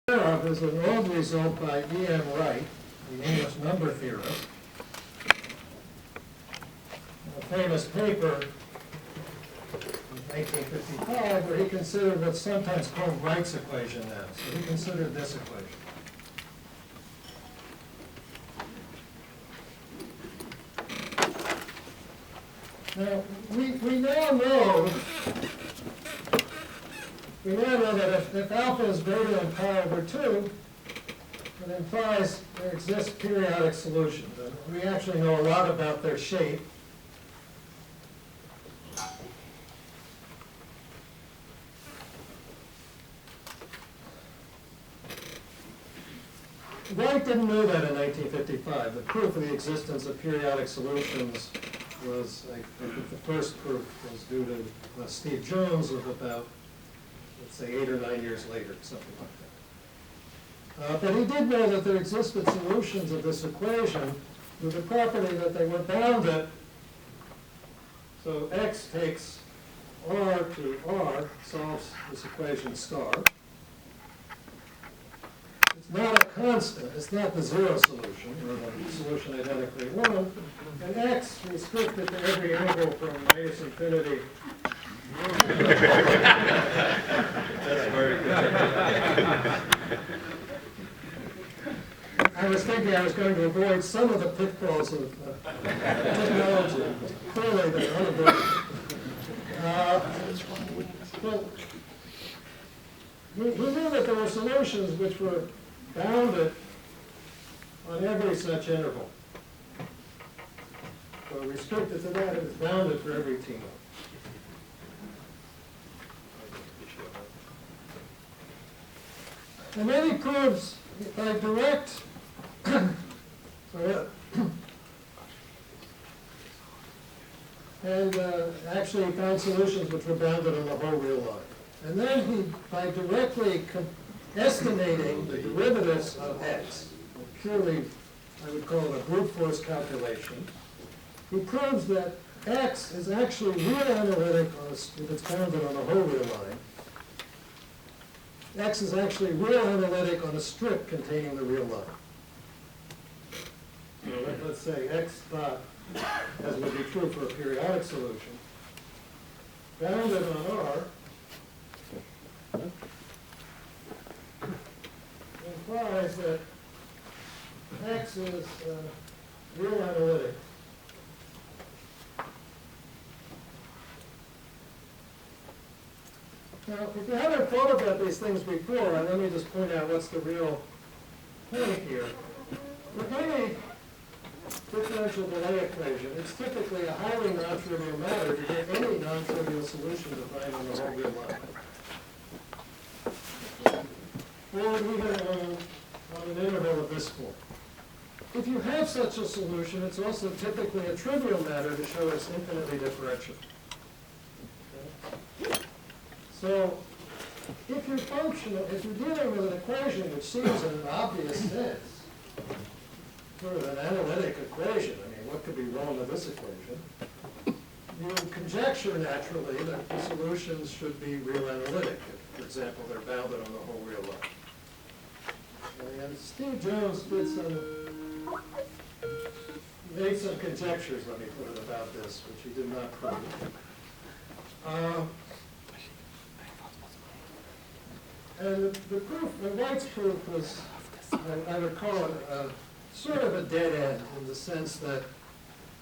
Of is an old result by E.M. Wright, the English number theorist. A famous paper in 1955 where he considered what's sometimes called Wright's equation now. So he considered this equation. Now, we now know that if alpha is greater than pi over 2, it implies there exist periodic solutions. And we actually know a lot about their shape. Wright didn't know that in 1955. The proof of the existence of periodic solutions was, I think the first proof was due to Steve Jones of about, let's say, 8 or 9 years later, something like that. But he did know that there existed solutions of this equation with the property that they were bounded. So x takes r to r, solves this equation star. It's not a constant. It's not the zero solution, or the solution identically 1. And x restricted to every interval from minus infinity. That's very good. I was thinking I was going to avoid some of the pitfalls of technology. Clearly, they're unavoidable. Well, we knew that there were solutions which were bounded on every such interval. So restricted to that, it was bounded for every t. And then he proves by direct, and actually he found solutions which were bounded on the whole real line. And then he, by directly estimating the derivatives of x, purely, I would call it a brute force calculation, he proves that x is actually real analytic if it's bounded on the whole real line. X is actually real analytic on a strip containing the real line. So let's say x dot, as would be true for a periodic solution, bounded on R, implies that x is real analytic. Now, if you haven't thought about these things before, let me just point out what's the real point here. For any differential delay equation, it's typically a highly non-trivial matter to get any non-trivial solution defined on the whole real line. Or even on an interval of this form. If you have such a solution, it's also typically a trivial matter to show it's infinitely differential. Okay? So, if you're dealing with an equation which seems in an obvious sense, sort of an analytic equation, I mean, what could be wrong with this equation? You conjecture naturally that the solutions should be real analytic. If, for example, they're bounded on the whole real line. And Steve Jones made some conjectures, let me put it, about this, which he did not prove. And the proof, the Wright's proof was, I would call it sort of a dead end in the sense that,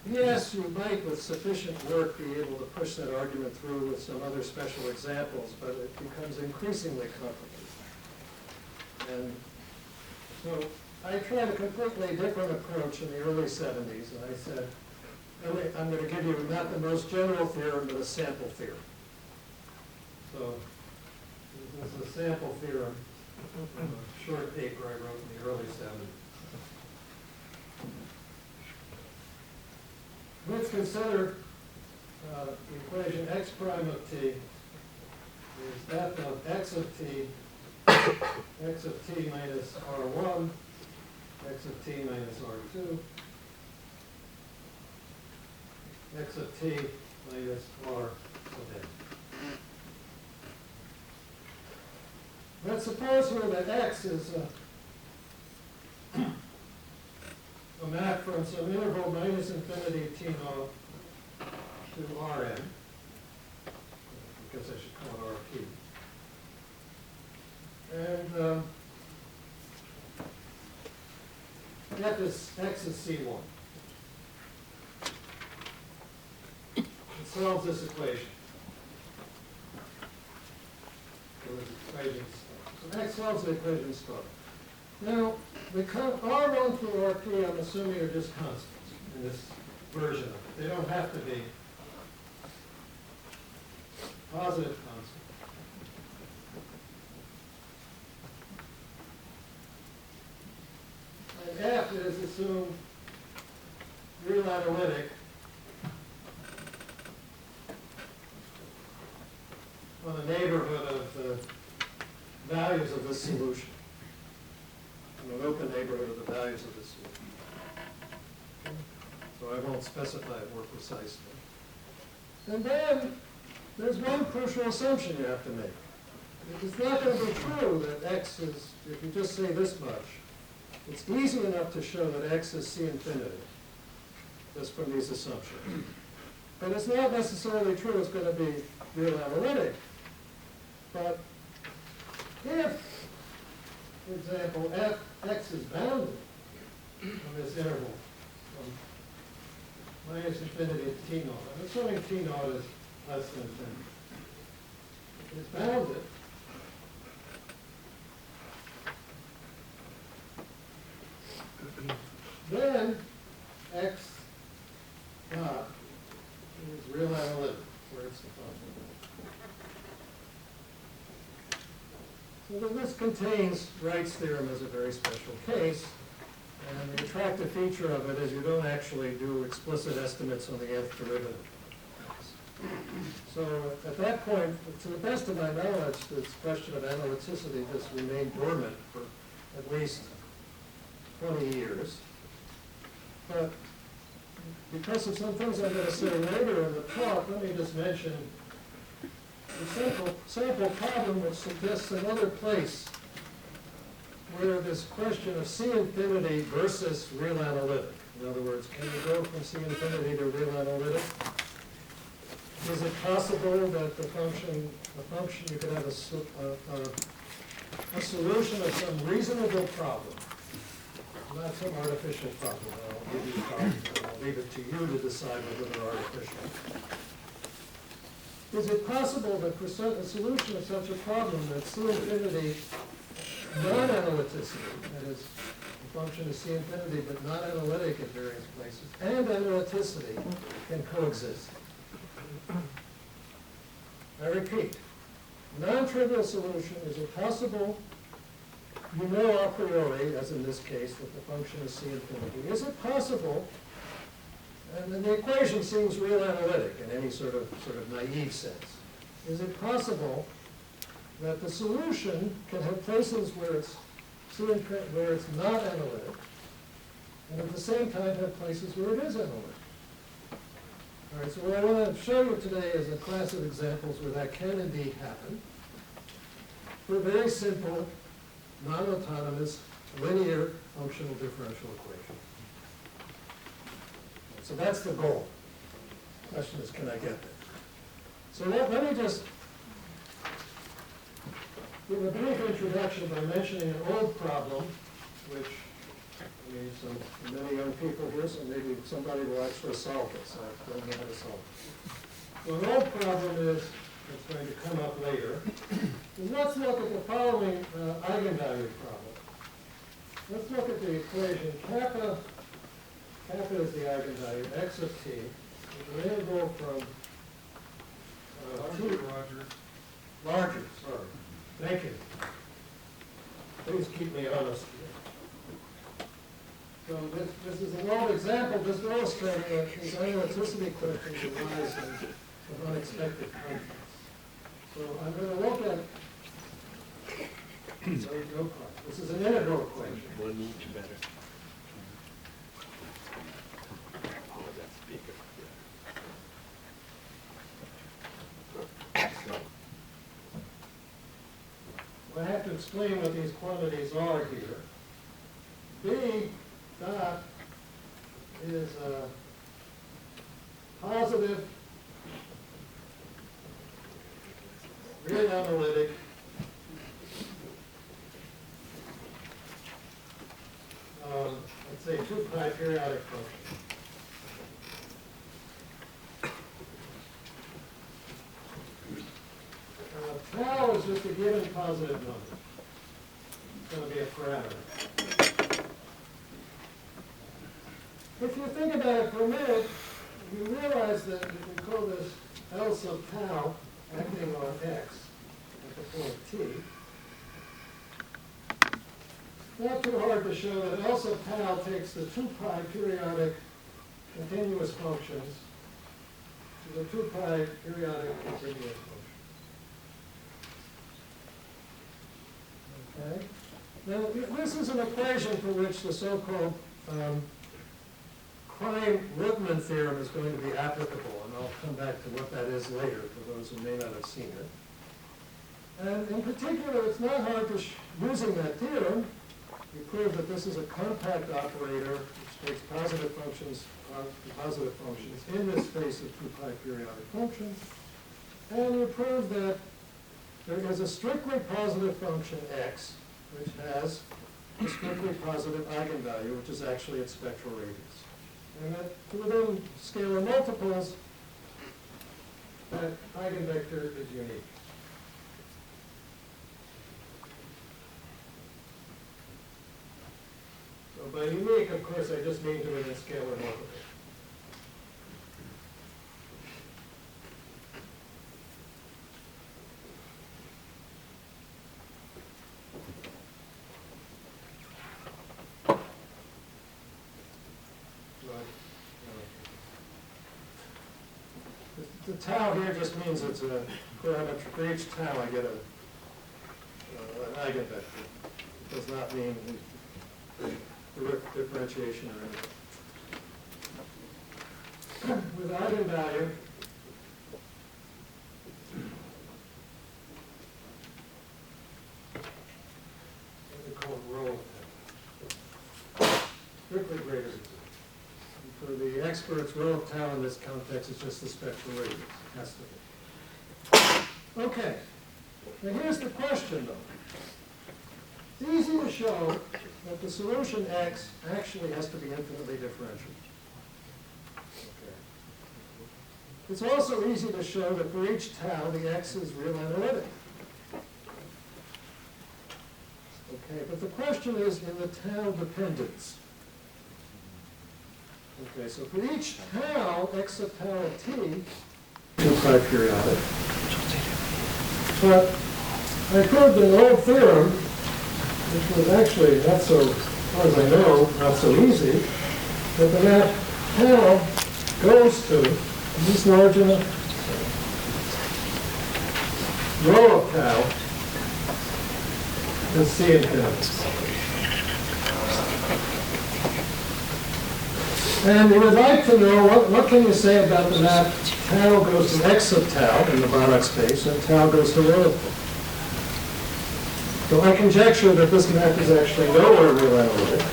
yes, you might, with sufficient work, be able to push that argument through with some other special examples, but it becomes increasingly complicated. And so I tried a completely different approach in the early 70s, and I said, I'm going to give you not the most general theorem, but a sample theorem. So this is a sample theorem from a short paper I wrote in the early 70s. Let's consider the equation x prime of t is that of x of t minus r1, x of t minus r2, x of t minus r of n. let's suppose here that x is a map from some interval minus infinity t naught to Rn. I guess I should call it Rp. And x is C1. It solves this equation. So x solves the equation star. Now, R1 through Rp, I'm assuming, are just constants in this version of it. They don't have to be positive constants. And F is assumed real analytic on the neighborhood of the values of this solution. In an open neighborhood of the values of this solution. Okay. So I won't specify it more precisely. And then there's one crucial assumption you have to make. It's not going to be true that x is, if you just say this much, it's easy enough to show that x is C infinity, just from these assumptions. But it's not necessarily true it's going to be real analytic. But if, for example, x is bounded on this interval from minus infinity to t naught, I'm assuming t naught is less than infinity. It's bounded. Then x naught is real analytic, where it's the function. So then this contains Wright's theorem as a very special case, and the attractive feature of it is you don't actually do explicit estimates on the nth derivative. So at that point, to the best of my knowledge, this question of analyticity has remained dormant for at least 20 years. But because of some things I'm going to say later in the talk, let me just mention the sample problem which suggests another place where this question of C infinity versus real analytic. In other words, can you go from C infinity to real analytic? Is it possible that the function you could have a solution of some reasonable problem, not some artificial problem? I'll give you the problem, and I'll leave it to you to decide whether they're artificial. Is it possible that for a solution of such a problem that C infinity non-analyticity, that is, the function is C infinity but not analytic at various places, and analyticity can coexist? I repeat, non-trivial solution, is it possible, you know a priori, as in this case, that the function is C infinity. Is it possible, and then the equation seems real analytic in any sort of naive sense, is it possible that the solution can have places where it's not analytic, and at the same time have places where it is analytic? All right, so what I want to show you today is a class of examples where that can indeed happen for a very simple, non-autonomous, linear functional differential equation. So that's the goal. The question is, can I get there? So let me just give a brief introduction by mentioning an old problem, which many young people here, so maybe somebody will actually solve this. I don't know how to solve it. So an old problem is, it's going to come up later, is let's look at the following eigenvalue problem. Let's look at the equation kappa is the eigenvalue, x of t, with an integral from larger, sorry. Thank you. Please keep me honest. So this is an old example just illustrating that these analyticity questions arise from unexpected contexts. So I'm going to look at, this is an integral equation. One inch better. I have to explain what these quantities are here. B dot is a positive real analytic let's say 2-pi periodic function. Tau is just a given positive number. It's going to be a parameter. If you think about it for a minute, you realize that if we call this L sub tau acting on x at the point t, not too hard to show that L sub tau takes the 2-pi periodic continuous functions to the 2-pi periodic continuous function. Okay. Now, this is an equation for which the so-called Klein-Lippmann theorem is going to be applicable, and I'll come back to what that is later for those who may not have seen it. And in particular, it's not hard to, using that theorem, we prove that this is a compact operator which takes positive functions in this space of 2-pi periodic functions. And you prove that there is a strictly positive function x, which has a strictly positive eigenvalue, which is actually its spectral radius. And that within scalar multiples, that eigenvector is unique. So by unique, of course, I just mean to within scalar multiples. The tau here just means it's a parameter. For each tau, I get an eigenvector. It does not mean direct differentiation or anything. With eigenvalue, what we call rho of tau, strictly greater than 0. For the experts, rho of tau in this context is just the spectral radius. It has to be. Okay. Now here's the question, though. It's easy to show that the solution x actually has to be infinitely differentiable. Okay. It's also easy to show that for each tau, the x is real analytic. Okay, but the question is in the tau dependence. Okay, so for each tau, x sub tau of t, 2-pi periodic. But I proved an old theorem, which was actually not so, as far as I know, not so easy, that the map tau goes to, is this large enough? Rho of tau is C infinity. And we would like to know, what can you say about the map tau goes to x sub tau in the Banach space, and tau goes to rho of tau? So I conjecture that this map is actually nowhere real analytic.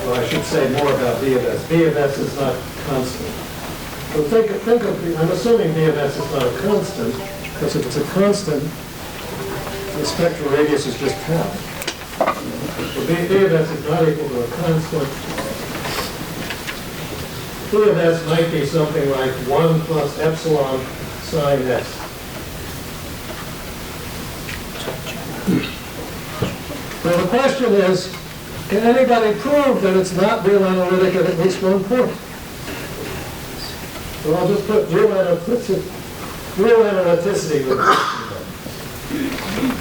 Well, I should say more about B of S. B of S is not constant. So think of I'm assuming B of S is not a constant, because if it's a constant, the spectral radius is just tau. So B of S is not equal to a constant. B of S might be something like 1 plus epsilon sine S. So the question is, can anybody prove that it's not real analytic at least one point? So I'll just put real analyticity with it.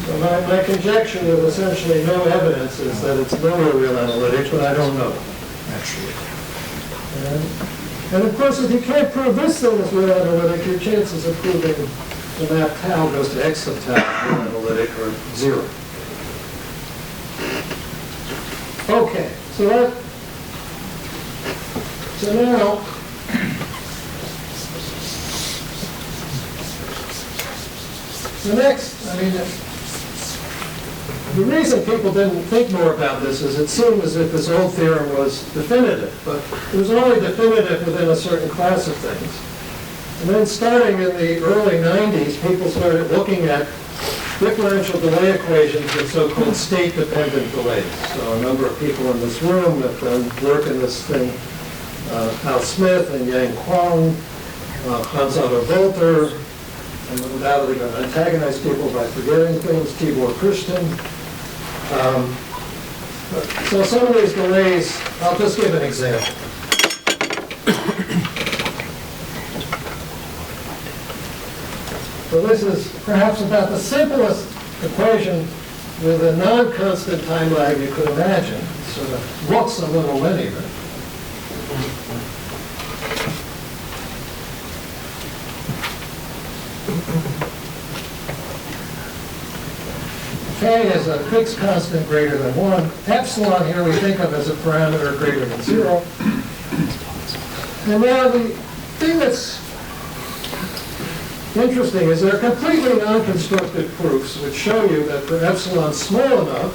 So my conjecture with essentially no evidence is that it's nowhere real analytic, but I don't know, actually. And of course, if you can't prove this thing is real analytic, your chances of proving the map tau goes to x sub tau real analytic are 0. Okay, so now The next, the reason people didn't think more about this is it seemed as if this old theorem was definitive, but it was only definitive within a certain class of things. And then starting in the early 90s, people started looking at differential delay equations with so-called state-dependent delays. So a number of people in this room have done work in this thing. Hal Smith and Yang Kwong, Hans Otto Volter, and undoubtedly going to antagonize people by forgetting things, Tibor Christian. So some of these delays, I'll just give an example. So this is perhaps about the simplest equation with a non-constant time lag you could imagine. It sort of looks a little linear. K is a fixed constant greater than 1. Epsilon here we think of as a parameter greater than 0. And now the thing that's interesting is they're completely non-constructive proofs which show you that for epsilon small enough,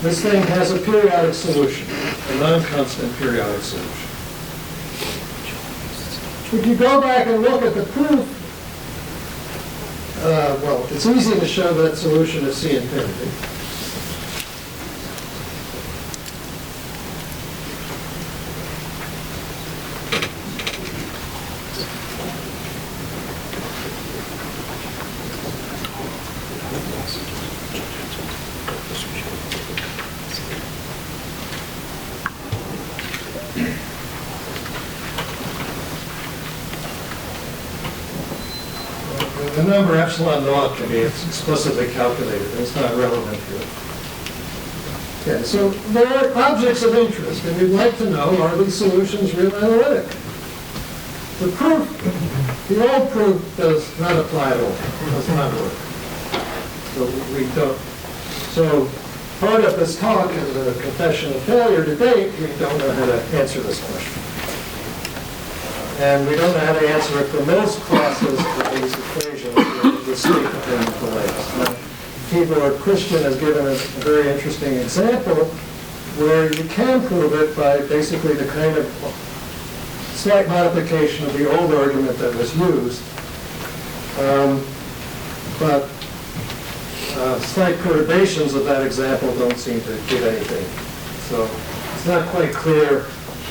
this thing has a periodic solution, a non-constant periodic solution. If you go back and look at the proof, well, it's easy to show that solution is C infinity. The number epsilon naught can be explicitly calculated. It's not relevant here. Okay, so there are objects of interest, and you'd like to know, are these solutions real analytic? The proof, the old proof does not apply at all. It does not work. So we don't. So part of this talk is a confession of failure. To date, we don't know how to answer this question. And we don't know how to answer it for most classes of these equations with state-dependent delays. Now, Tibor Christian has given us a very interesting example where you can prove it by basically the kind of slight modification of the old argument that was used. But slight perturbations of that example don't seem to give anything. So it's not quite clear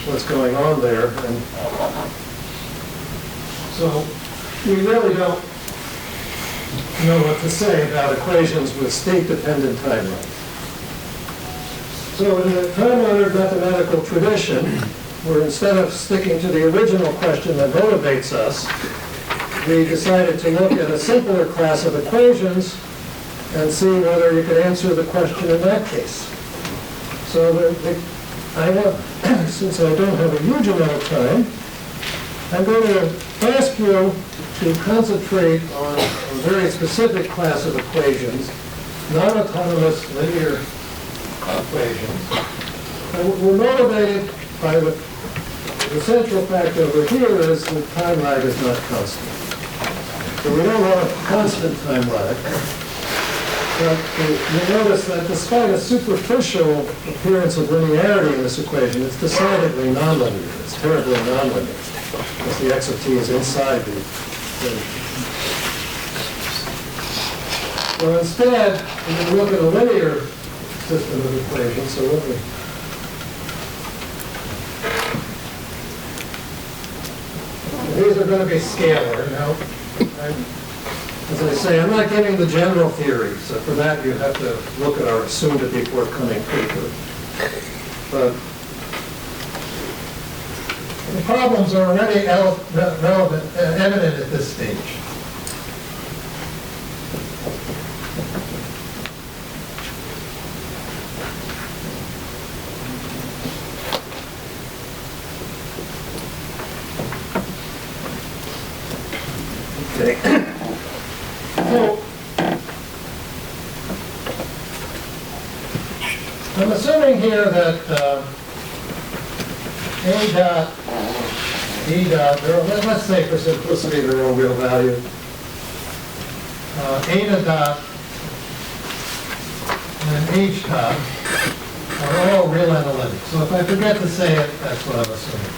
what's going on there. And so we really don't know what to say about equations with state-dependent timelines. So in the time-honored mathematical tradition, where instead of sticking to the original question that motivates us, we decided to look at a simpler class of equations and see whether you could answer the question in that case. So since I don't have a huge amount of time, I'm going to ask you to concentrate on a very specific class of equations, non-autonomous linear equations. And we're motivated by the central fact over here is that time lag is not constant. So we don't want a constant time lag. But you notice that despite a superficial appearance of linearity in this equation, it's decidedly nonlinear. It's terribly nonlinear. Because the x of t is inside the thing. So instead, we can look at a linear system of equations. So what these are going to be scalar. Now, as I say, I'm not giving the general theory. So for that, you have to look at our soon-to-be forthcoming paper. But the problems are already evident at this stage. Okay. So, I'm assuming here that A dot, E dot, let's say for simplicity they're all real value. eta dot and h dot are all real analytic. So if I forget to say it, that's what I'm assuming.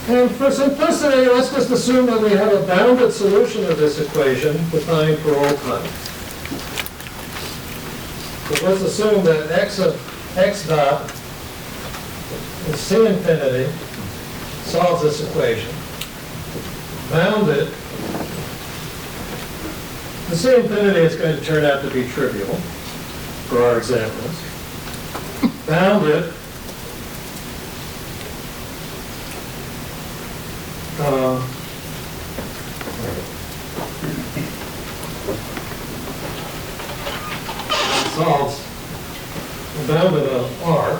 And for simplicity, let's just assume that we have a bounded solution of this equation defined for all time. So let's assume that x of x dot is C infinity, solves this equation. Bounded, the C infinity is going to turn out to be trivial for our examples. Bounded, solves the bounded of R.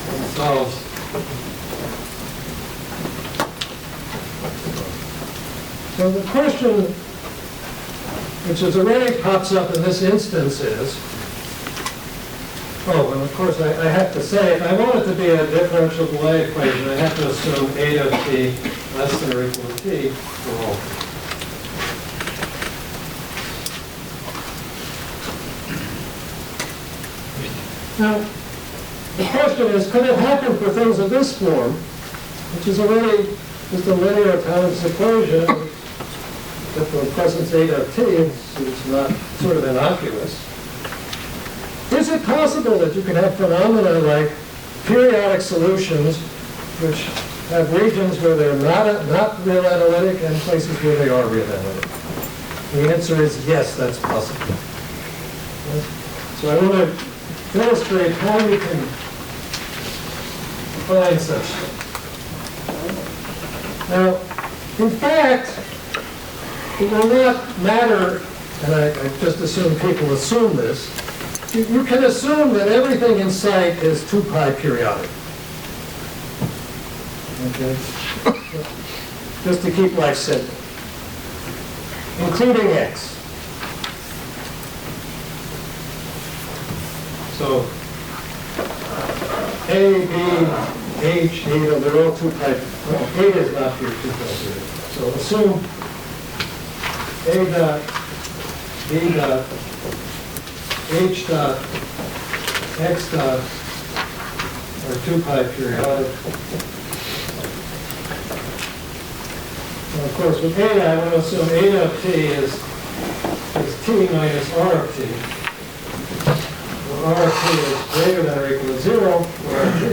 And solves so the question which is already pops up in this instance is, oh, and of course I have to say, if I want it to be a differential delay equation, I have to assume eta of t less than or equal to t for all. Now, the question is, could it happen for things of this form, which is already just a linear times equation, but for the presence eta of t, it's not sort of innocuous. Is it possible that you can have phenomena like periodic solutions which have regions where they're not real analytic and places where they are real analytic? The answer is yes, that's possible. So I want to illustrate how you can find such things. Now, in fact, it will not matter, and I just assume people assume this, you can assume that everything in sight is 2 pi periodic. Okay? Just to keep life simple. Including x. So, A, B, H, eta, they're all 2 pi. Well, eta is not here, 2 pi periodic. So assume A dot, B dot, H dot, X dot are 2 pi periodic. And of course, with eta, I want to assume eta of t is t minus r of t. Where r of t is greater than or equal to 0 for r t.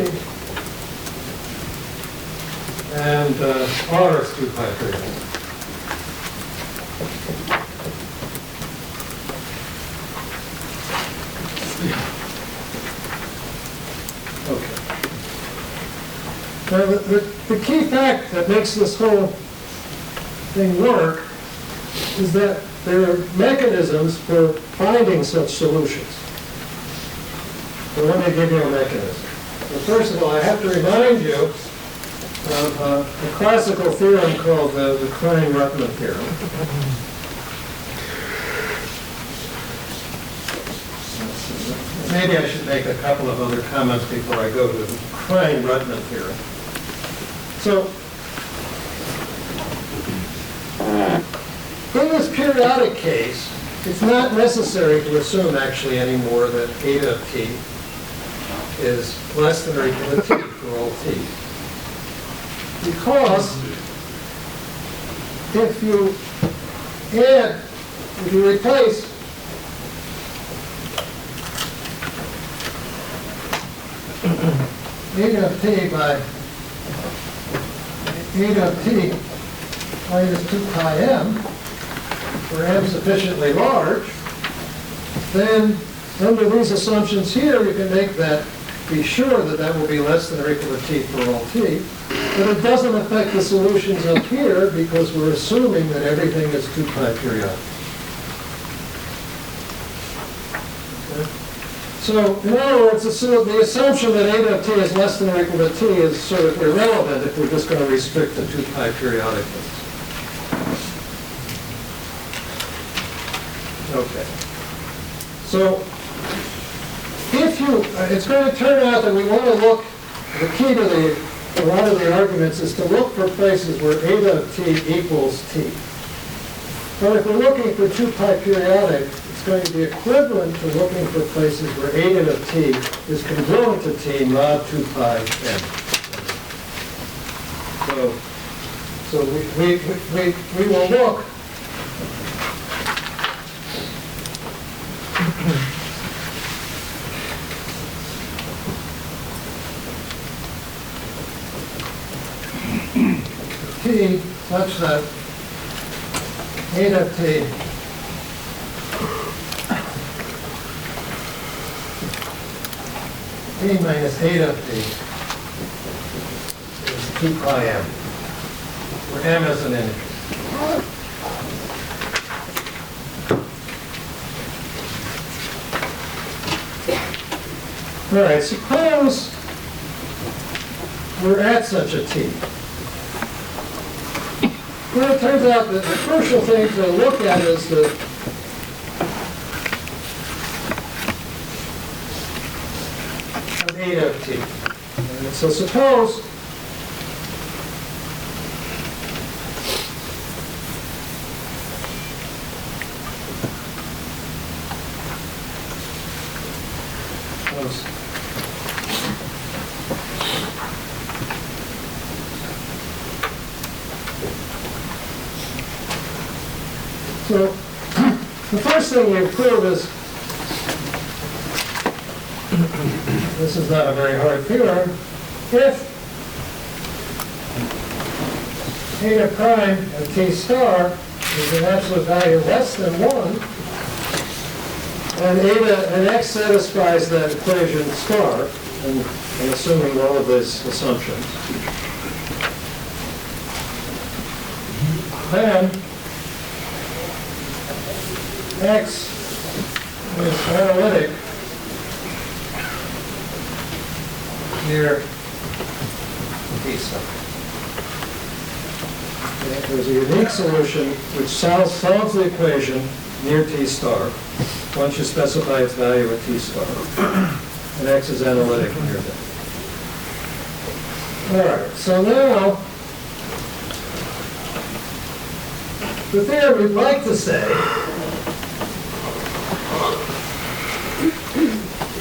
And r is 2 pi periodic. Okay. Now, the key fact that makes this whole thing work is that there are mechanisms for finding such solutions. So let me give you a mechanism. So first of all, I have to remind you of a classical theorem called the Klein-Rutman theorem. Maybe I should make a couple of other comments before I go to the Klein-Rutman theorem. So, in this periodic case, it's not necessary to assume actually anymore that eta of t is less than or equal to t for all t. Because if you replace eta of t by eta of t minus 2 pi m, where m sufficiently large, then under these assumptions here, you can make that, be sure that that will be less than or equal to t for all t, but it doesn't affect the solutions up here because we're assuming that everything is 2 pi periodic. Okay. So, in other words, the assumption that eta of t is less than or equal to t is sort of irrelevant if we're just going to restrict to 2 pi periodicness. Okay. So, if it's going to turn out that we want to look, the key to a lot of the arguments is to look for places where eta of t equals t. But if we're looking for 2 pi periodic, it's going to be equivalent to looking for places where eta of t is congruent to t mod 2 pi n. So we will look t such that eta of t t minus eta of t is 2 pi m, where m is an integer. All right, suppose we're at such a t. Well, it turns out that the crucial thing to look at is the eta of t. And so suppose so the first thing you prove is, this is not a very hard theorem, if eta prime of t star is an absolute value less than 1, and x satisfies that equation star, and assuming all of these assumptions, then x is analytic near t star. There's a unique solution which solves the equation near t star once you specify its value at t star, and x is analytic near that. All right, so now the theorem we'd like to say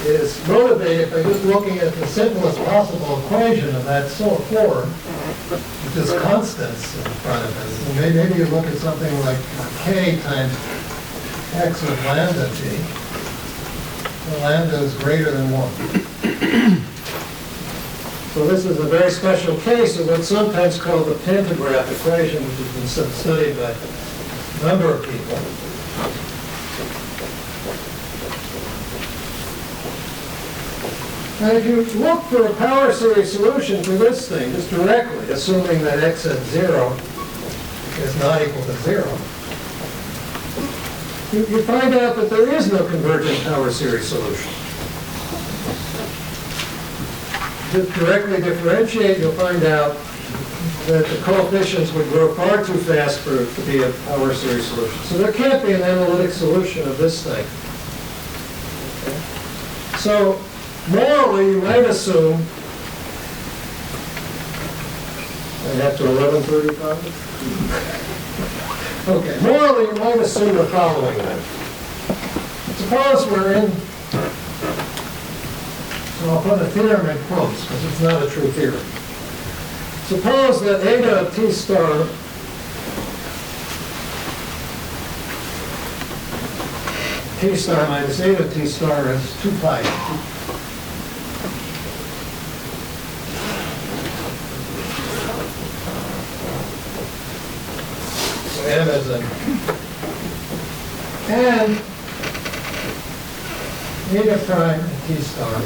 is motivated by just looking at the simplest possible equation of that form, which is constants in front of it. And maybe you look at something like k times x with lambda t. The lambda is greater than 1. So this is a very special case of what's sometimes called the pantograph equation, which has been studied by a number of people. And if you look for a power series solution to this thing, just directly, assuming that x at 0 is not equal to 0, you find out that there is no convergent power series solution. To directly differentiate, you'll find out that the coefficients would grow far too fast for it to be a power series solution. So there can't be an analytic solution of this thing. Okay. So morally, you might assume, I have to 11:35? Okay, morally, you might assume the following then. Suppose we're in, so I'll put a theorem in quotes because it's not a true theorem. Suppose that eta of t star minus eta of t star is 2 pi. So m is an, and eta prime of t star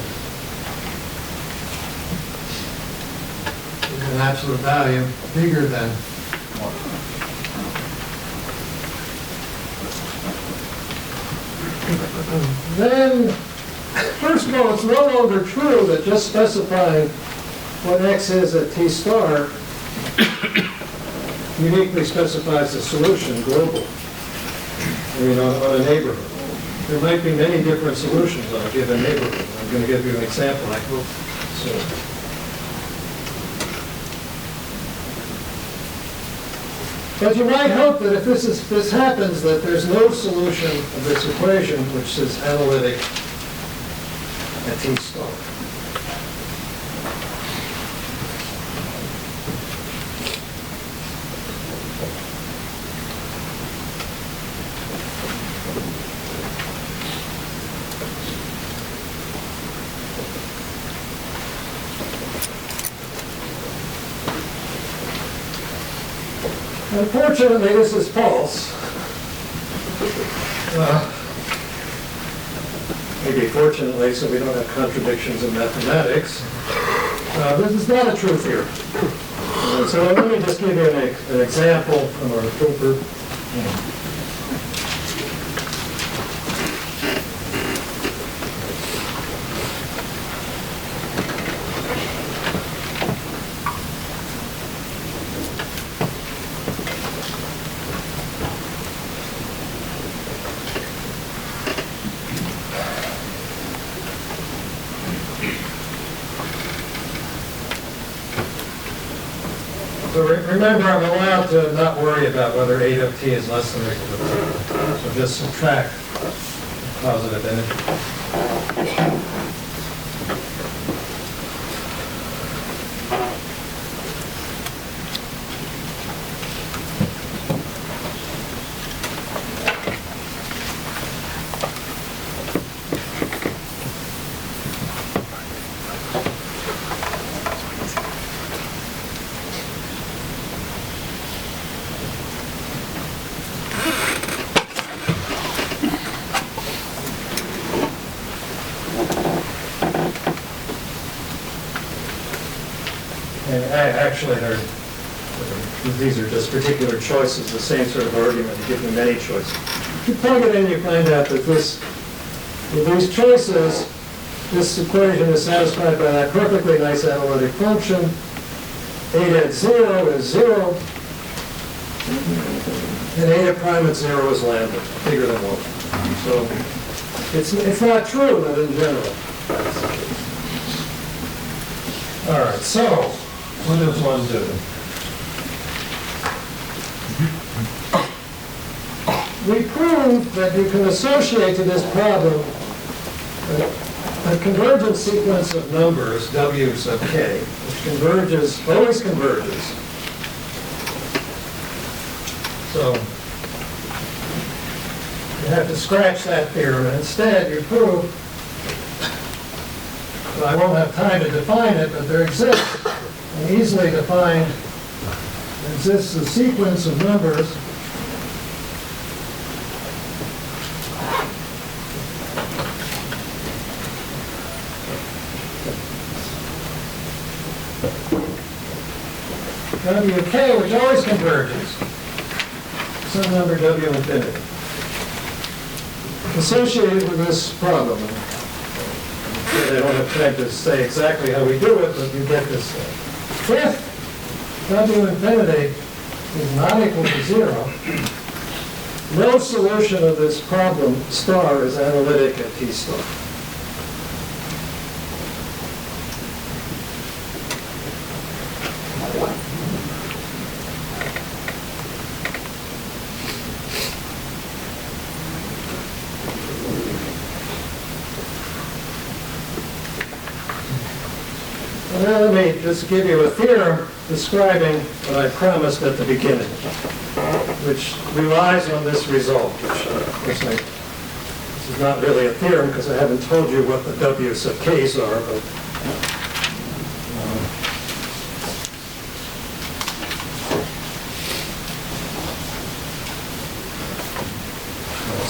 is an absolute value bigger than 1. Then, first of all, it's no longer true that just specifying what x is at t star uniquely specifies the solution globally. I mean, on a neighborhood. There might be many different solutions on a given neighborhood. I'm going to give you an example, I hope soon. But you might hope that if this happens, that there's no solution of this equation, which is analytic at T star. Unfortunately, this is false. Maybe fortunately, so we don't have contradictions in mathematics. This is not a true theorem. So let me just give you an example from our paper. So remember, I'm allowed to not worry about whether 8 of t is less than or equal to t. So just subtract the positive integer. And actually, these are just particular choices, the same sort of argument, you give me many choices. If you plug it in, you find out that with these choices, this equation is satisfied by that perfectly nice analytic function. 8 at 0 is 0, and 8 at prime at 0 is lambda, bigger than 1. So it's not true, but in general, that's the case. All right, so what does one do? We prove that you can associate to this problem a convergent sequence of numbers, w sub k, which converges, always converges. So you have to scratch that theorem, and instead you prove, well, I won't have time to define it, but there exists an easily defined, exists a sequence of numbers wk, which always converges, some number w infinity, associated with this problem. I don't have time to say exactly how we do it, but you get this. If w infinity is not equal to 0, no solution of this problem star is analytic at t star. Now let me just give you a theorem describing what I promised at the beginning, which relies on this result, which of course this is not really a theorem because I haven't told you what the w sub k's are, but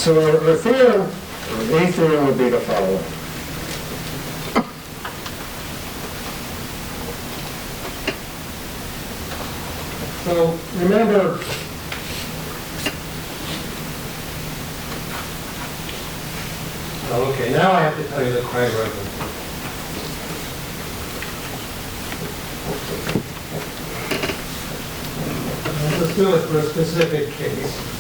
so our theorem, or a theorem would be the following. So remember, okay, now I have to tell you the quadrant. Let's do it for a specific case.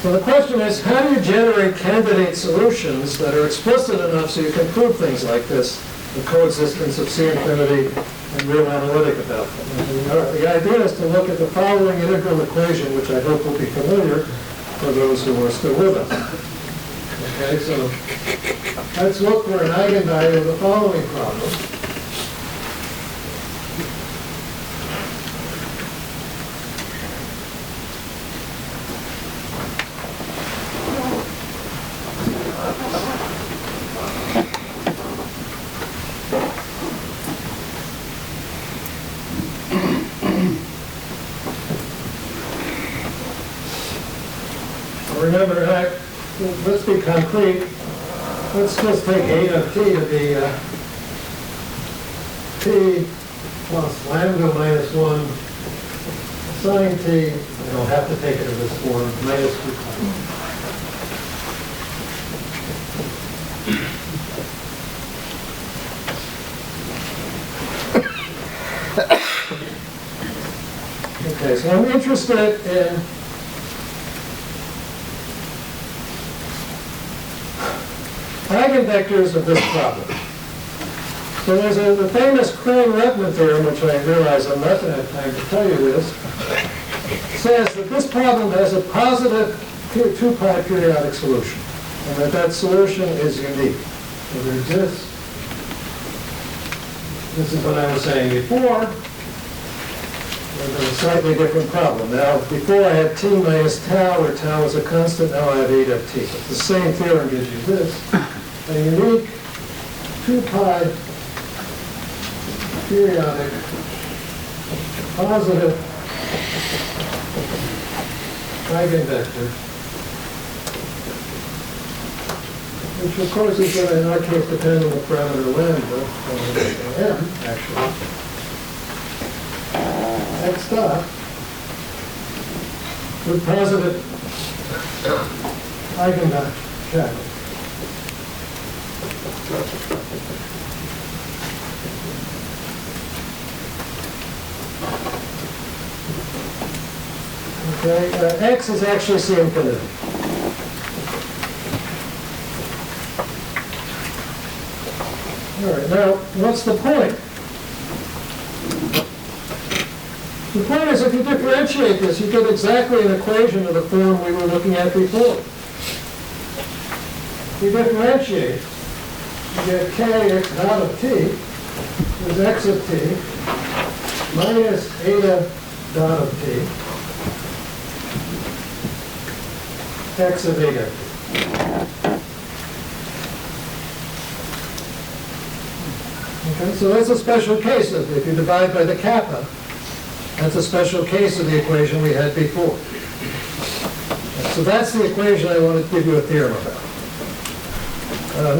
So the question is, how do you generate candidate solutions that are explicit enough so you can prove things like this, the coexistence of C infinity and real analytic about them? And the idea is to look at the following integral equation, which I hope will be familiar for those who are still with us. Okay, so let's look for an eigenvalue of the following problem. Remember, let's be concrete. Let's just take A of t to be t plus lambda minus 1 sine t. I don't have to take it in this form, minus 2 pi. Okay, so I'm interested in eigenvectors of this problem. So there's the famous Crane-Rettman theorem, which I realize I'm not going to have time to tell you this, says that this problem has a positive 2 pi periodic solution, and that solution is unique. So there exists, this is what I was saying before, there's a slightly different problem. Now, before I had t minus tau, where tau is a constant, now I have 8 of t. But the same theorem gives you this. A unique 2 pi periodic positive eigenvector, which of course is going to, in our case, depend on the parameter lambda, m, actually. X dot with positive eigenvector. Okay, X is actually C infinity. All right, now what's the point? The point is, if you differentiate this, you get exactly an equation of the form we were looking at before. If you differentiate, you get k x dot of t is x of t minus eta dot of t x of eta. Okay, so that's a special case of if you divide by the kappa. That's a special case of the equation we had before. So that's the equation I want to give you a theorem about.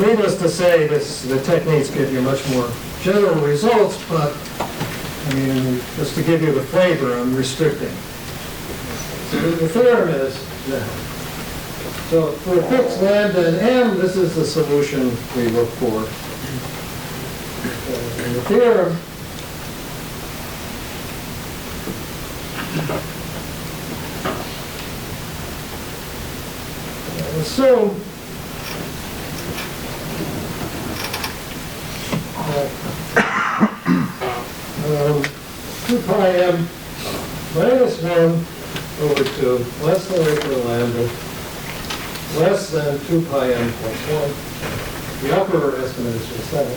Needless to say, the techniques give you much more general results, but I mean, just to give you the flavor, I'm restricting. So the theorem is now. So for fixed lambda and m, this is the solution we look for. And the theorem assume that 2 pi m minus 1 over 2 less than or equal to lambda less than 2 pi m plus 1. The upper estimate is just that.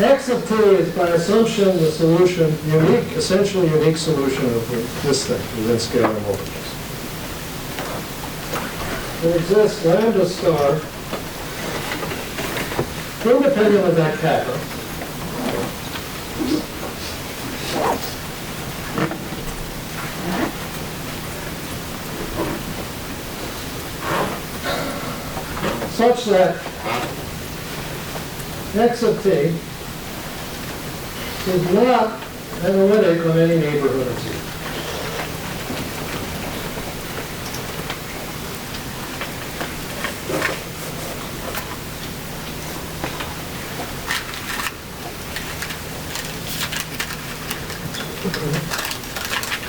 X of t is, by assumption, the solution, unique, essentially unique solution of this thing within scalar multiples. There exists lambda star independent of that kappa. Such that x of t is not analytic on any neighborhood of z.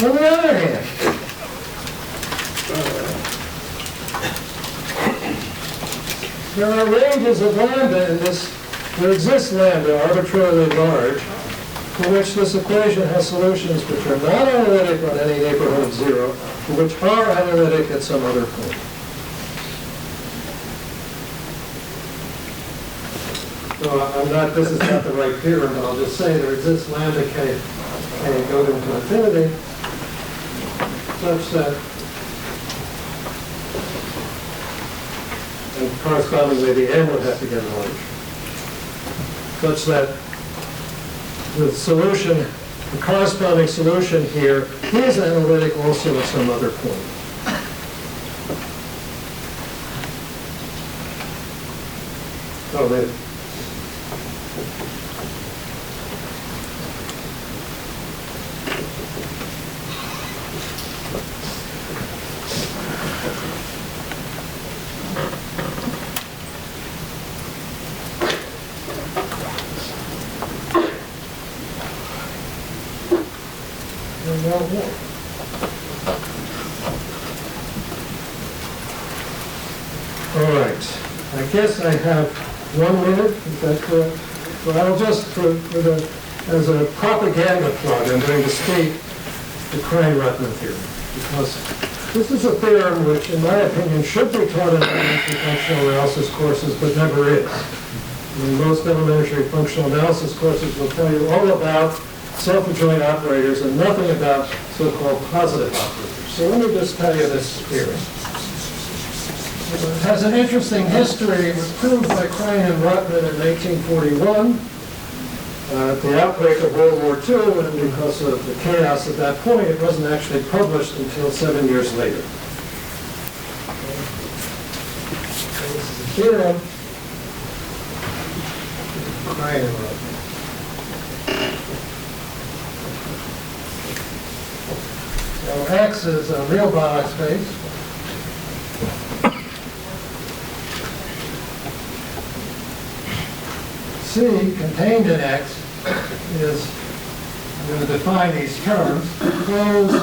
On the other hand, there are ranges of lambda in this, there exists lambda arbitrarily large, for which this equation has solutions which are not analytic on any neighborhood of zero, but which are analytic at some other point. So I'm not, this is not the right theorem, but I'll just say there exists lambda k go into infinity, such that, and correspondingly the n would have to get large, such that the solution, the corresponding solution here is analytic also at some other point. So the all right. I guess I have 1 minute. Is that correct? So I'll just, as a propaganda plug, I'm going to state the Krein-Ruttman theorem, because this is a theorem which, in my opinion, should be taught in elementary functional analysis courses, but never is. I mean, most elementary functional analysis courses will tell you all about self-adjoint operators and nothing about so-called positive operators. So let me just tell you this theorem. It has an interesting history. It was proved by Krein and Ruttman in 1941 at the outbreak of World War II, and because of the chaos at that point, it wasn't actually published until 7 years later. So this is a theorem. Krein and Ruttman. So X is a real Banach space. C contained in X is, I'm going to define these terms, closed,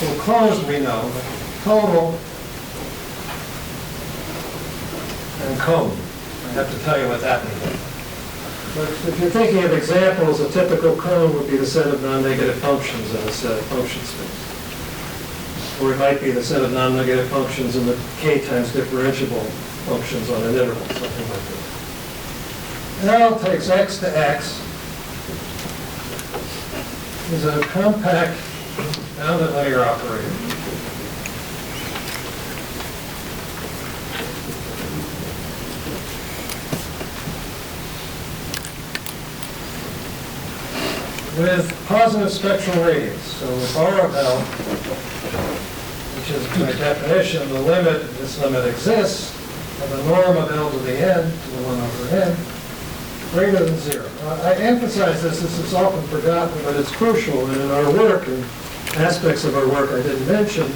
well, closed we know, but total and cone. I have to tell you what that means. But if you're thinking of examples, a typical cone would be the set of non-negative functions in a set of function space. Or it might be the set of non-negative functions in the k times differentiable functions on an interval, something like this. L takes X to X is a compact bounded linear operator. With positive spectral radius. So with R of L, which is by definition the limit, this limit exists, of the norm of L to the n, to the 1 over n, greater than 0. I emphasize this is often forgotten, but it's crucial, and in our work, and aspects of our work I didn't mention,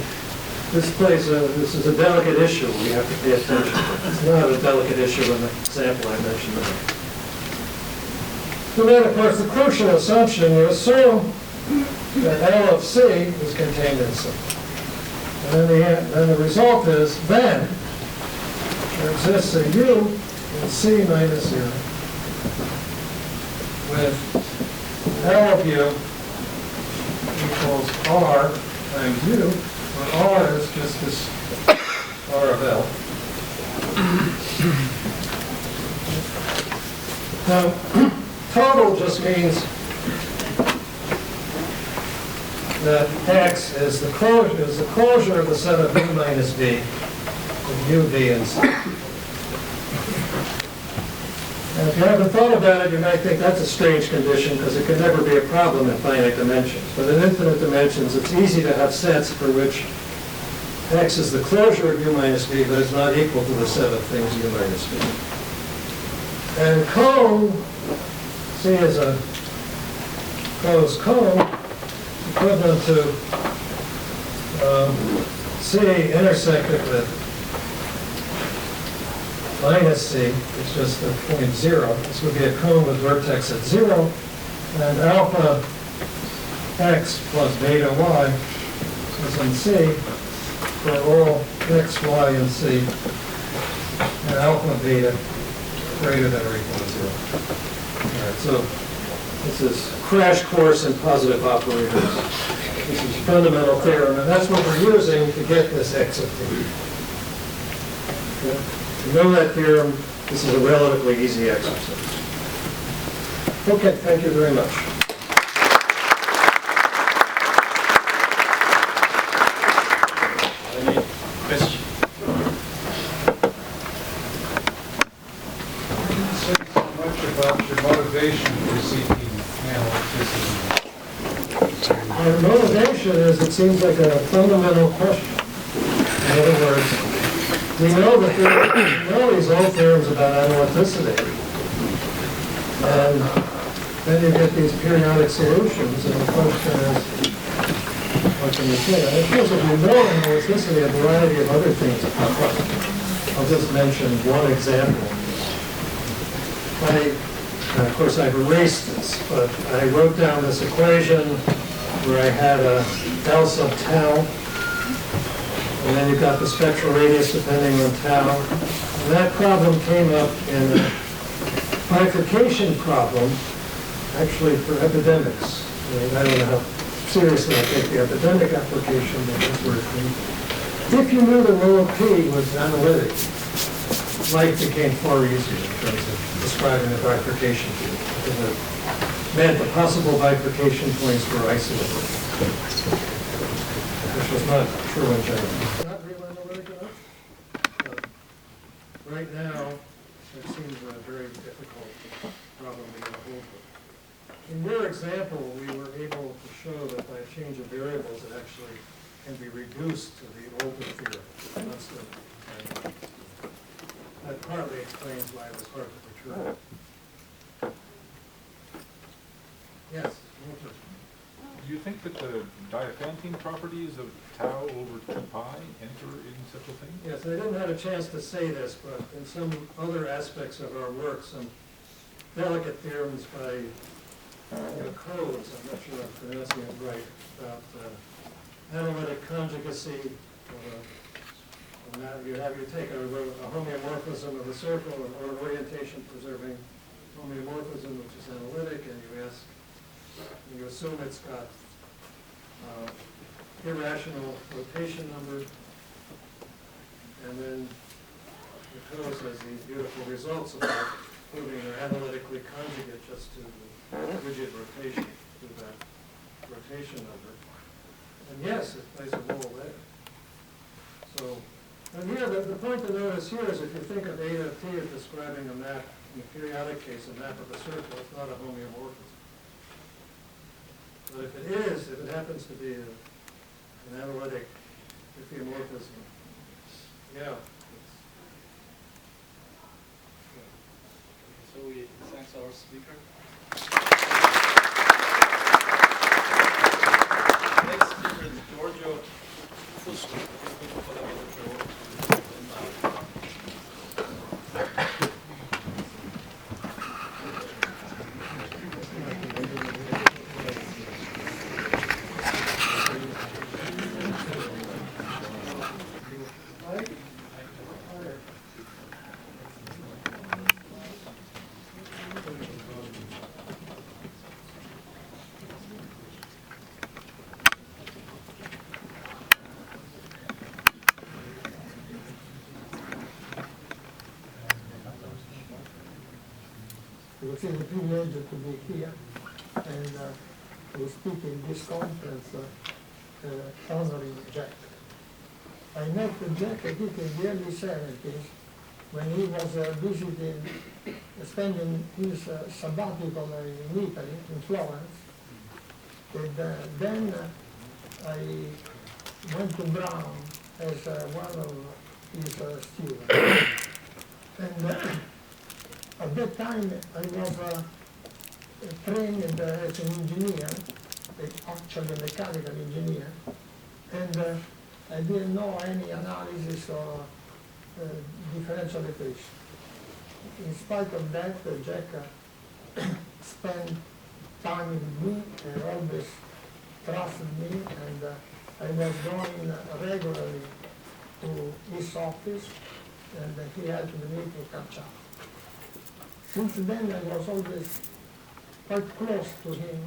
this is a delicate issue we have to pay attention to. It's not a delicate issue in the example I mentioned earlier. So then, of course, the crucial assumption, you assume that L of C is contained in C. And then the result is, then, there exists a U in C minus 0 with L of U equals R times U, where R is just this R of L. Now, total just means that X is the closure of the set of U minus V with U, V, and C. And if you haven't thought about it, you might think that's a strange condition because it can never be a problem in finite dimensions. But in infinite dimensions, it's easy to have sets for which X is the closure of U minus V, but it's not equal to the set of things U minus V. And cone, C is a closed cone, equivalent to C intersected with minus C, it's just the point 0. This would be a cone with vertex at 0, and alpha x plus beta y is in C for all x, y, and z, and alpha, beta greater than or equal to 0. All right, so this is crash course in positive operators. This is fundamental theorem, and that's what we're using to get this exit theorem. Okay? If you know that theorem, this is a relatively easy exercise. Okay, thank you very much. Any questions? You didn't say so much about your motivation for seeking analyticity. Our motivation is, it seems like a fundamental question. In other words, we know that we know these old theorems about analyticity. And then you get these periodic solutions, and the question is, what can you say? And of course, if you know analyticity, a variety of other things pop up. I'll just mention one example. Of course, I've erased this, but I wrote down this equation where I had a L sub tau, and then you've got the spectral radius depending on tau. And that problem came up in a bifurcation problem, actually for epidemics. I don't know how seriously I take the epidemic application, but that's where it came. If you knew the rho of P was analytic, life became far easier in terms of describing the bifurcation field, because it meant the possible bifurcation points were isolated, which was not true in general. Not real analytic enough. Right now, it seems a very difficult problem to get a hold of. In your example, we were able to show that by a change of variables, it actually can be reduced to the older theorem. And that partly explains why it was hard to return. Yes, Walter. Do you think that the Diophantine properties of tau over 2 pi enter in such a thing? Yes, I didn't have a chance to say this, but in some other aspects of our work, some delicate theorems by Codes, I'm not sure I'm pronouncing it right, about analytic conjugacy. You take a homeomorphism of a circle or an orientation preserving homeomorphism, which is analytic, and you assume it's got irrational rotation number, and then the Codes has these beautiful results about proving they're analytically conjugate just to rigid rotation through that rotation number. And yes, it plays a role there. So, and here, the point to notice here is if you think of eta of t as describing a map, in the periodic case, a map of a circle, it's not a homeomorphism. But if it happens to be an analytic diffeomorphism, yeah. So we thank our speaker. Next speaker is Giorgio Fusto. It's a privilege to be here and to speak in this conference honoring Jack. I met Jack, I think, in the early 70s when he was spending his sabbatical in Italy, in Florence. And then I went to Brown as one of his students. And at that time, I was trained as an engineer, actually a mechanical engineer, and I didn't know any analysis or differential equation. In spite of that, Jack spent time with me and always trusted me, and I was going regularly to his office, and he helped me to catch up. Since then, I was always quite close to him,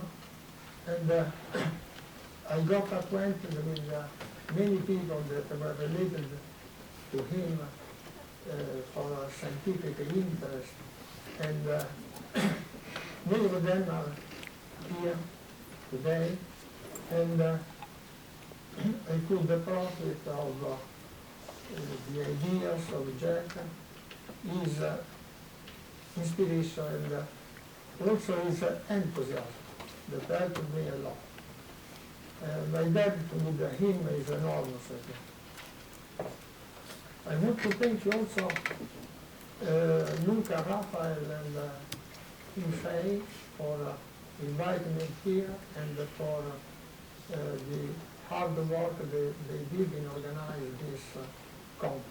and I got acquainted with many people that were related to him for scientific interest, and many of them are here today, and I could profit of the ideas of Jack, his inspiration, and also his enthusiasm that helped me a lot. My debt with him is enormous, I think. I want to thank you also, Luca, Raphael, and Infei for inviting me here and for the hard work they did in organizing this conference.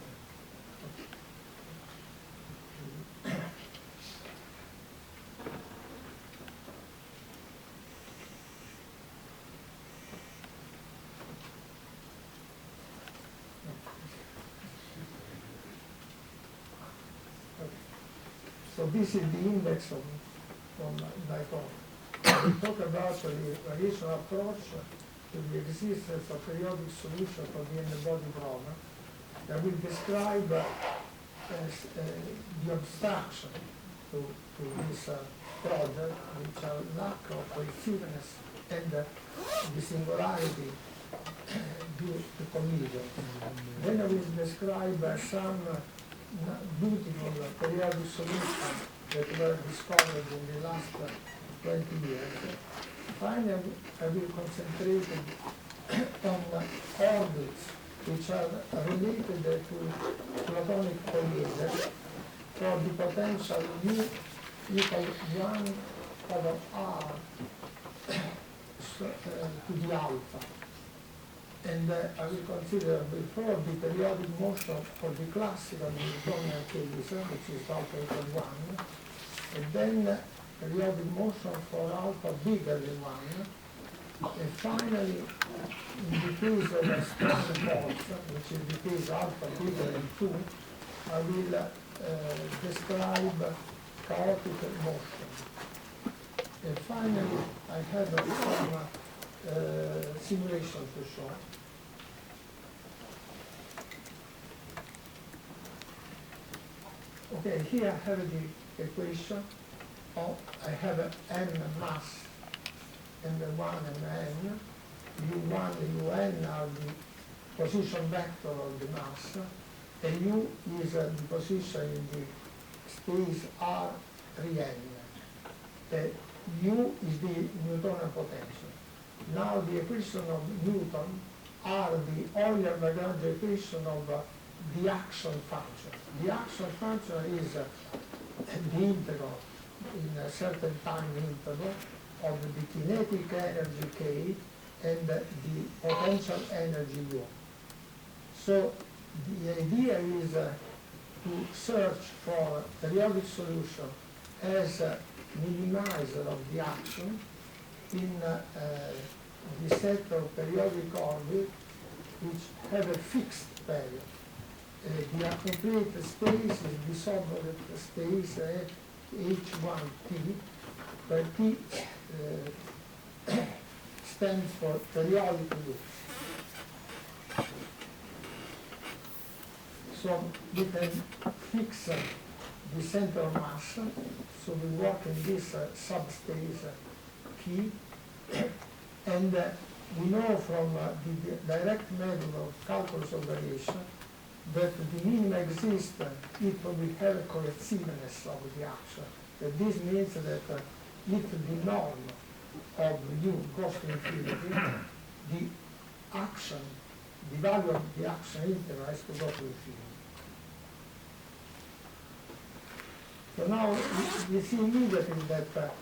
So this is the index of my talk. We talk about the variation approach to the existence of periodic solution for the n-body problem that will describe the obstruction to this project, which are lack of cohesiveness and the singularity due to collision. Then I will describe some beautiful periodic solutions that were discovered in the last 20 years. Finally, I will concentrate on orbits which are related to platonic collision for the potential u equal 1 over r to the alpha. And I will consider before the periodic motion for the classical Newtonian case, which is alpha equal 1, and then periodic motion for alpha bigger than 1, and finally, in the case of a strong force, which is the case alpha bigger than 2, I will describe chaotic motion. And finally, I have some simulation to show. Okay, here I have the equation. I have n mass, n1 and n. u1 and un are the position vector of the mass, and u is the position in the space R3n. U is the Newtonian potential. Now the equation of Newton are the Euler-Lagrange equation of the action function. The action function is the integral in a certain time interval of the kinetic energy K and the potential energy U. So the idea is to search for periodic solution as a minimizer of the action in the set of periodic orbits which have a fixed value. The complete space is disordered space H1T, where T stands for periodic loop. So we can fix the center of mass, so we work in this subspace P, and we know from the direct method of calculus of variation that the minima exists if we have a cohesiveness of the action. That this means that if the norm of u goes to infinity, the action, the value of the action integral has to go to infinity. So now we see immediately that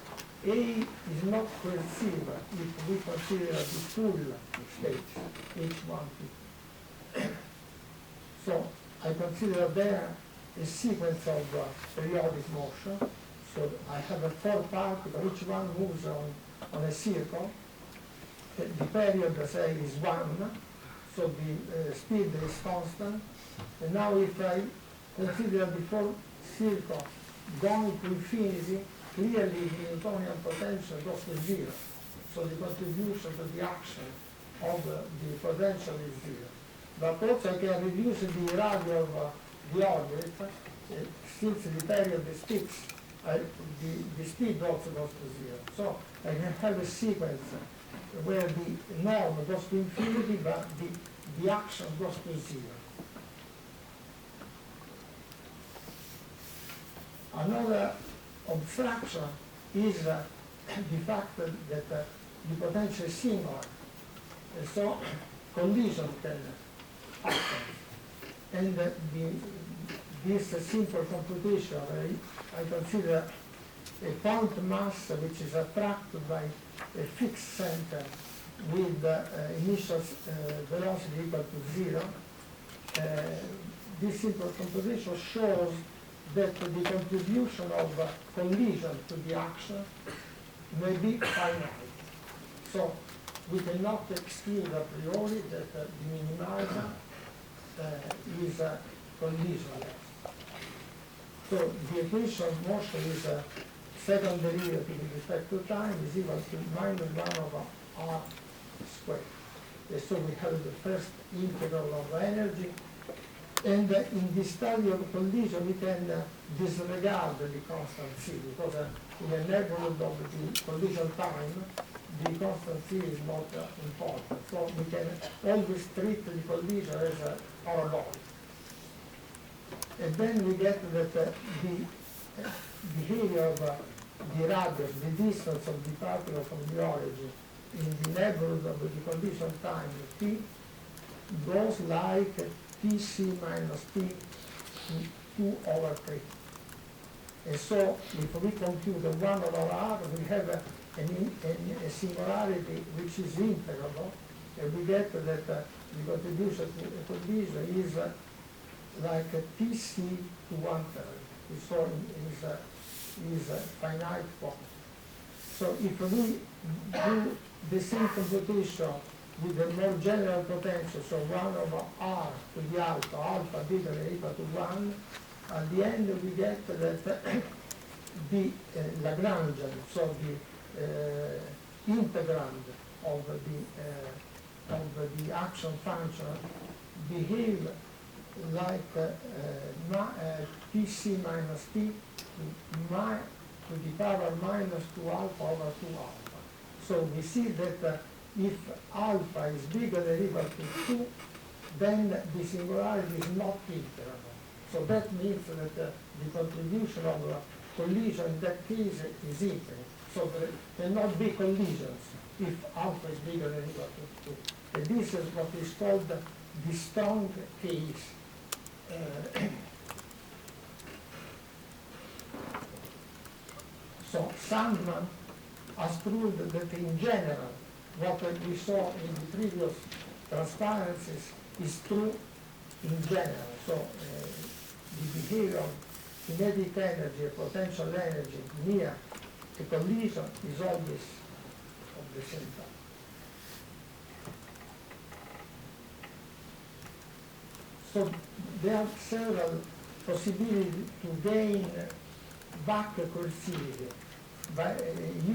A is not cohesive if we consider the full state, H1P. So I consider there a sequence of periodic motion. So I have a 4 particle, each one moves on a circle, the period, say, is 1, so the speed is constant. And now if I consider the full circle going to infinity, clearly the Newtonian potential goes to 0. So the contribution to the action of the potential is 0. But also I can reduce the radio of the orbit, since the period is fixed, the speed also goes to 0. So I can have a sequence where the norm goes to infinity, but the action goes to 0. Another obstruction is the fact that the potential is singular, and so collision can happen. And this simple computation, I consider a point mass which is attracted by a fixed center with initial velocity equal to 0. This simple computation shows that the contribution of collision to the action may be finite. So we cannot exclude a priori that the minimizer is collisionless. So the equation of motion is a second derivative with respect to time is equal to -1 over r squared. And so we have the first integral of energy. And in the study of collision, we can disregard the constant c, because in the neighborhood of the collision time, the constant c is not important. So we can always treat the collision as a parabolic. And then we get that the behavior of the radius, the distance of the particle from the origin, in the neighborhood of the collision time t, goes like Tc minus T 2 over 3. And so if we compute 1 over r, we have a singularity which is integrable, and we get that the contribution to a collision is like Tc to 1/3. So is a finite point. So if we do the same computation with a more general potential, so 1 over r to the alpha bigger than equal to 1, at the end we get that the Lagrangian, so the integrand of the action function behave like Tc minus T to the power minus 2 alpha over 2 alpha. So we see that if alpha is bigger than or equal to 2, then the singularity is not integrable. So that means that the contribution of collision in that case is infinite. So there cannot be collisions if alpha is bigger than or equal to 2. And this is what is called the strong case. So Sandman has proved that in general, what we saw in the previous transparencies is true in general. So the behavior of kinetic energy, potential energy near a collision is always of the same type. So there are several possibilities to gain back coercivity.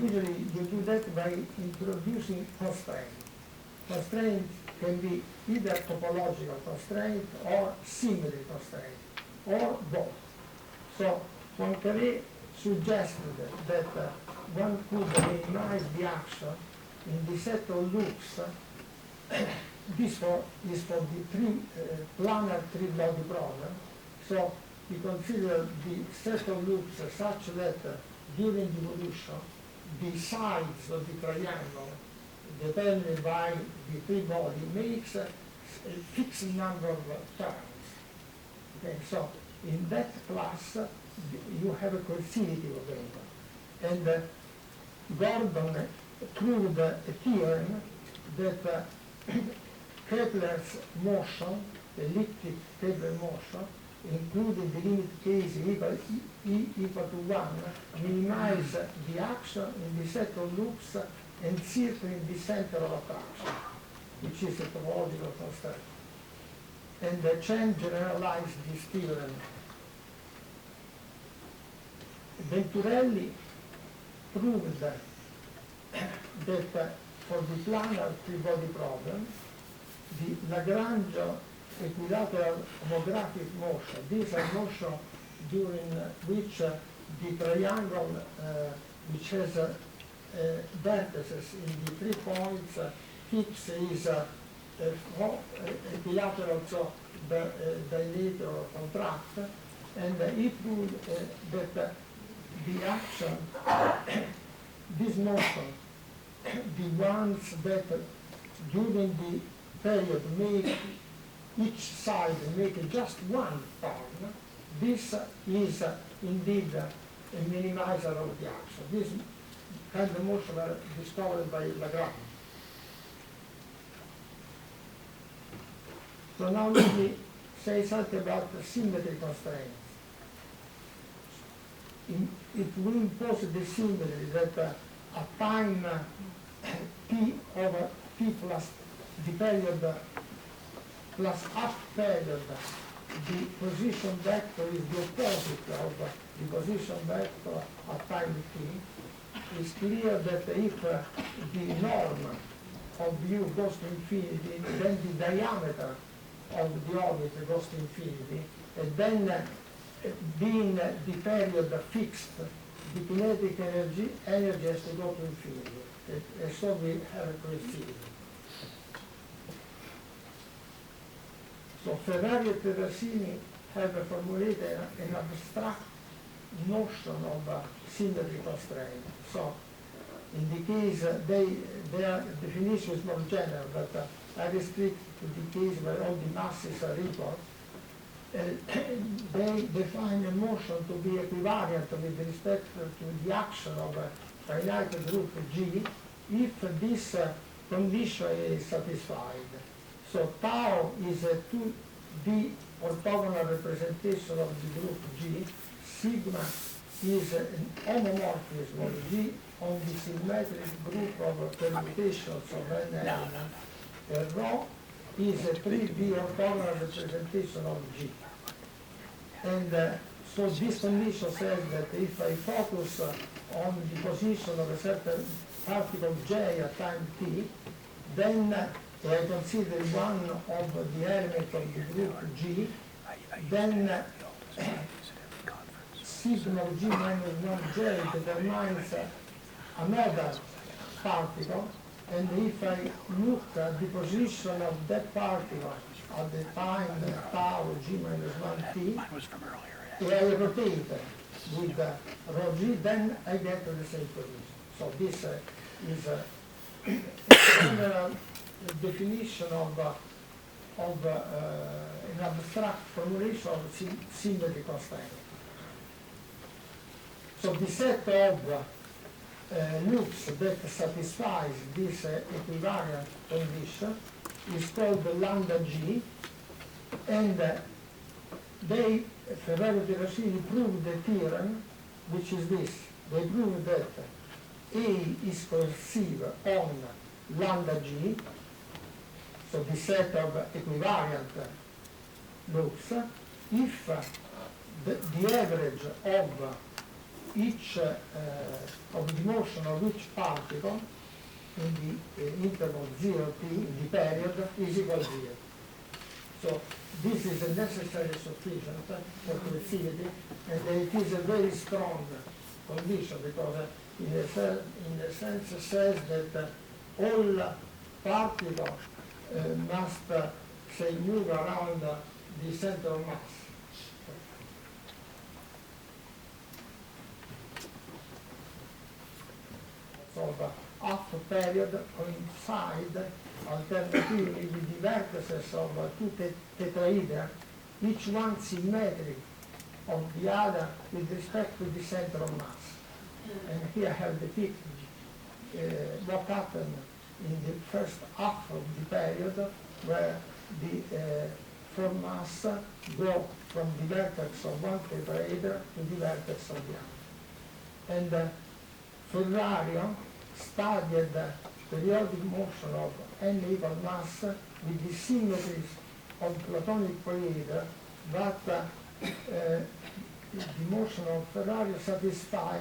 Usually you do that by introducing constraints. Constraints can be either topological constraint or simile constraint, or both. So Poincaré suggested that one could minimize the action in the set of loops. This is for the planar three-body problem. So we consider the set of loops such that during the evolution, the sides of the triangle, determined by the three-body, makes a fixed number of terms. Okay, so in that class, you have a coercivity of data. And Gordon proved a theorem that Kepler's motion, elliptic Kepler motion, including the limit case equal to 1, minimize the action in the set of loops encircling the center of attraction, which is a topological constraint. And the chain generalized this theorem. Venturelli proved that for the planar three-body problem, the Lagrange equilateral homographic motion, these are motion during which the triangle which has vertices in the 3 points fix is equilateral, so dilate or contract, and he proved that the action, this motion, the ones that during the period make each side make just one turn, this is indeed a minimizer of the action. This kind of motion are discovered by Lagrange. So now let me say something about the symmetry constraints. It will impose the symmetry that at time t over t plus the period plus up period, the position vector is the opposite of the position vector at time t. It's clear that if the norm of u goes to infinity, then the diameter of the orbit goes to infinity, and then being the period fixed, the kinetic energy has to go to infinity. And so we have a coincidence. So Ferrari and Terracini have formulated an abstract notion of symmetry constraint. So in the case, their definition is more general, but I restrict to the case where all the masses are equal. They define a motion to be equivariant with respect to the action of a finite group G if this condition is satisfied. So tau is a 2D orthogonal representation of the group G. Sigma is an homomorphism of G on the symmetric group of permutations of n elements. Rho is a 3D orthogonal representation of G. And so this condition says that if I focus on the position of a certain particle J at time t, then I consider one of the elements of the group G, then sigma of G minus 1J determines another particle, and if I look at the position of that particle at the time tau G minus 1t, I rotate with rho G, then I get to the same position. So this is a general definition of an abstract formulation of symmetry constraint. So the set of loops that satisfies this equivariant condition is called the lambda G, and they, Ferrari and Terracini, proved the theorem, which is this. They proved that A is coercive on lambda G, so the set of equivariant loops, if the average of each of the motion of each particle in the interval 0 t, in the period, is equal to 0. So this is a necessary sufficient for coercivity, and it is a very strong condition because in a sense says that all particles must say move around the center of mass. So the half period coincide alternatively with the vertices of two tetrahedra, each one symmetric of the other with respect to the center of mass. And here I have depicted what happened in the first half of the period, where the four mass go from the vertex of one tetrahedra to the vertex of the other. And Ferrario studied the periodic motion of n equal mass with the symmetries of Platonic polyeder, but the motion of Ferrari satisfy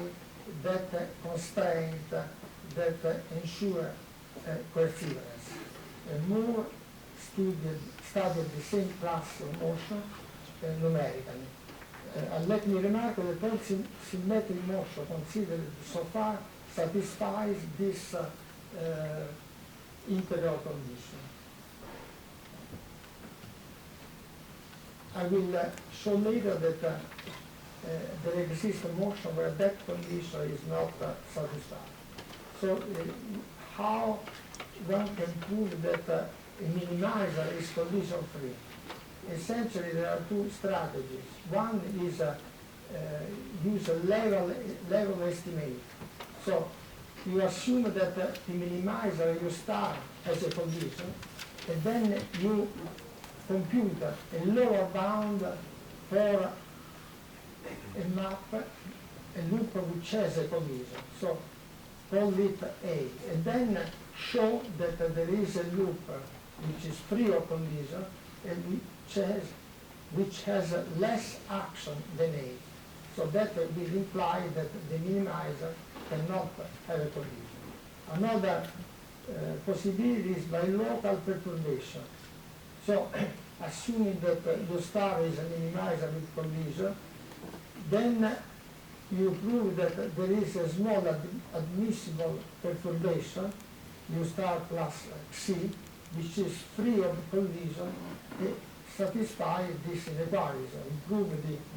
that constraint that ensure coherence. Moore studied the same class of motion numerically. Let me remark that all symmetric motion considered so far satisfies this integral condition. I will show later that there exists a motion where that condition is not satisfied. So how one can prove that a minimizer is collision free? Essentially there are two strategies. One is use a level estimate. So you assume that the minimizer you start as a collision, and then you compute a lower bound for a map, a loop which has a collision. So call it A. And then show that there is a loop which is free of collision and which has less action than A. So that will imply that the minimizer cannot have a collision. Another possibility is by local perturbation. So assuming that the star is a minimizer with collision, then you prove that there is a small admissible perturbation, u star plus C, which is free of collision, satisfy this inequality, improve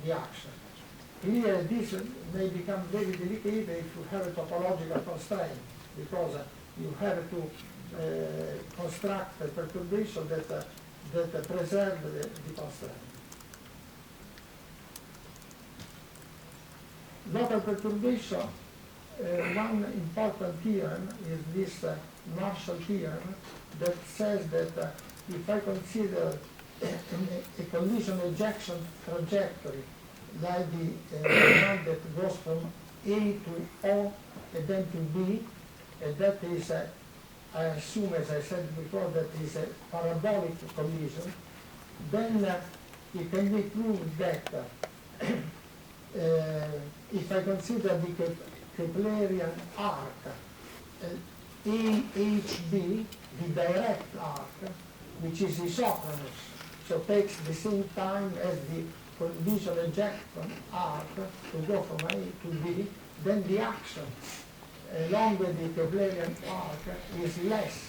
the action. Here this may become very delicate if you have a topological constraint, because you have to construct a perturbation that preserves the constraint. Local perturbation, one important theorem is this Marshall theorem that says that if I consider a collision ejection trajectory like the one that goes from A to O and then to B, and that is, I assume, as I said before, that is a parabolic collision, then it can be proved that if I consider the Keplerian arc, AHB, the direct arc, which is isochronous, so takes the same time as the collision ejection arc to go from A to B, then the action along with the Keplerian arc is less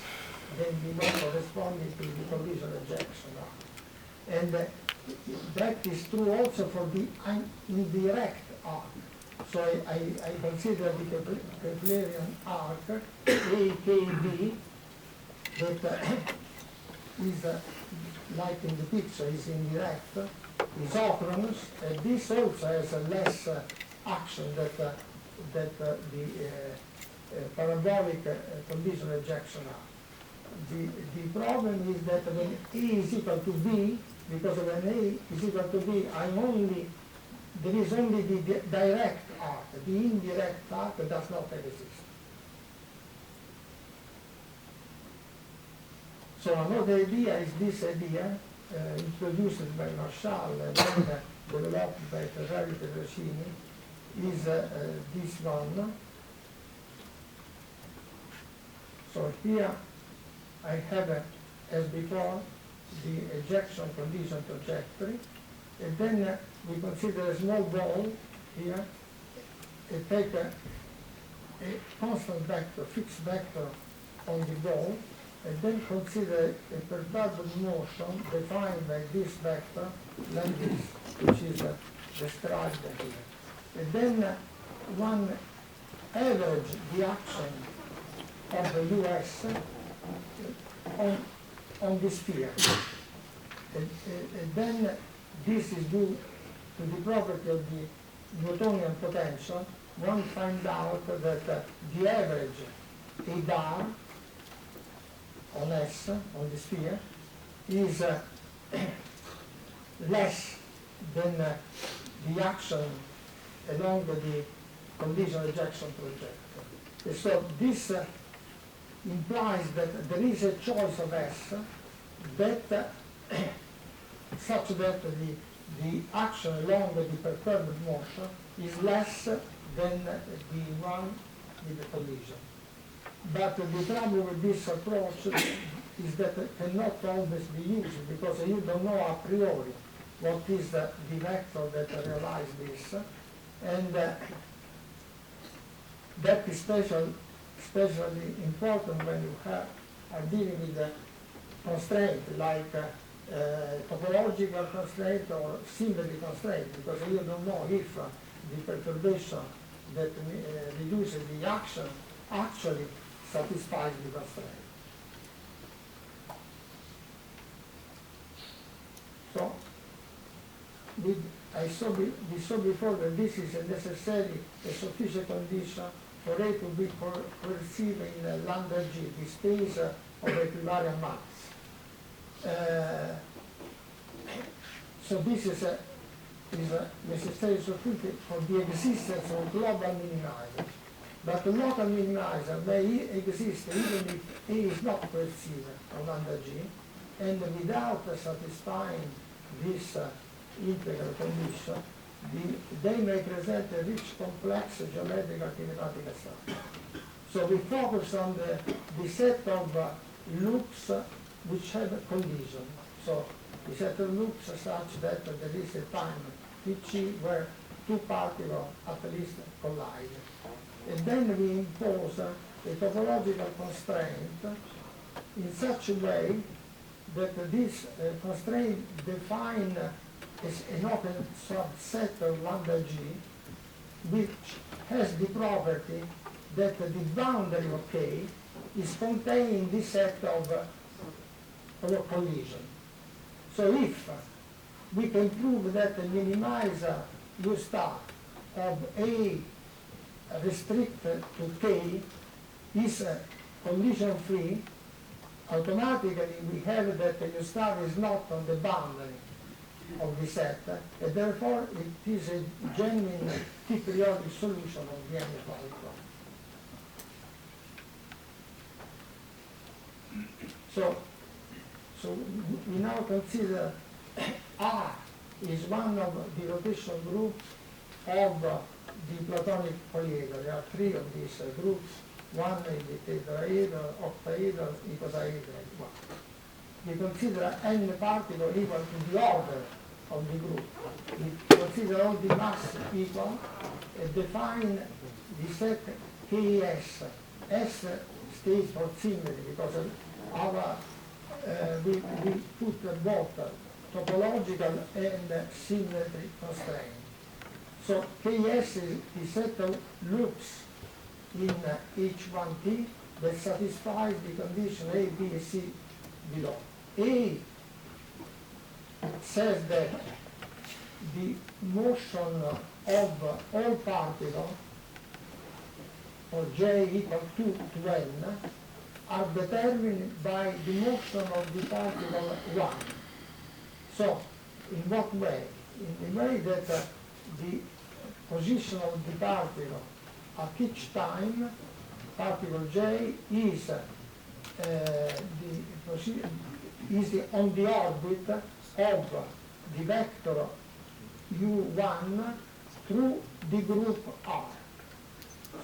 than the one corresponding to the collision ejection arc. And that is true also for the indirect arc. So I consider the Keplerian arc, AKB, that is, like in the picture, is indirect, isochronous, and this also has a less action that the parabolic collision ejection arc. The problem is that when A is equal to B, because when A is equal to B, there is only the direct arc. The indirect arc does not exist. So another idea is this idea, introduced by Marshall and then developed by Ferrari Petrosini, is this one. So here I have, as before, the ejection collision trajectory, and then we consider a small ball here, and take a constant vector, fixed vector on the ball, and then consider a perturbed motion defined by this vector, like this, which is described here. And then one average the action of the US on the sphere. And then this is due to the property of the Newtonian potential. One finds out that the average A bar on S, on the sphere, is less than the action along the collision ejection trajectory. So this implies that there is a choice of S that such that the action along the perturbed motion is less than the one with the collision. But the problem with this approach is that it cannot always be used because you don't know a priori what is the vector that realizes this, and that is especially important when you are dealing with a constraint like topological constraint or symmetry constraint, because you don't know if the perturbation that reduces the action actually satisfies the constraint. So we saw before that this is a necessary, a sufficient condition for A to be perceived in lambda G, the space of equivariant maps. So this is a necessary sufficient for the existence of global minimizer. But the local minimizer may exist even if A is not perceived on lambda G, and without satisfying this integral condition, they may present a rich, complex geometrical kinematic structure. So we focus on the set of loops which have a collision. So the set of loops such that there is a time T where two particles at least collide. And then we impose a topological constraint in such a way that this constraint defines an open subset of lambda G, which has the property that the boundary of K is contained in this set of collision. So if we can prove that the minimizer U star of A restricted to K is collision free, automatically we have that the U star is not on the boundary of the set, and therefore it is a genuine T-periodic solution of the inequality problem. So we now consider R is one of the rotation groups of the Platonic polyhedra. There are three of these groups. One is the tetrahedral, octahedral, icosahedral. We consider n particle equal to the order of the group. We consider all the mass equal and define the set KS. S stays for symmetry because we put both topological and symmetry constraint. So KS is the set of loops in H1T that satisfies the condition A, B, and C below. A says that the motion of all particles for J equal to N are determined by the motion of the particle 1. So, in what way? In the way that the position of the particle at each time, particle J is on the orbit of the vector U1 through the group R.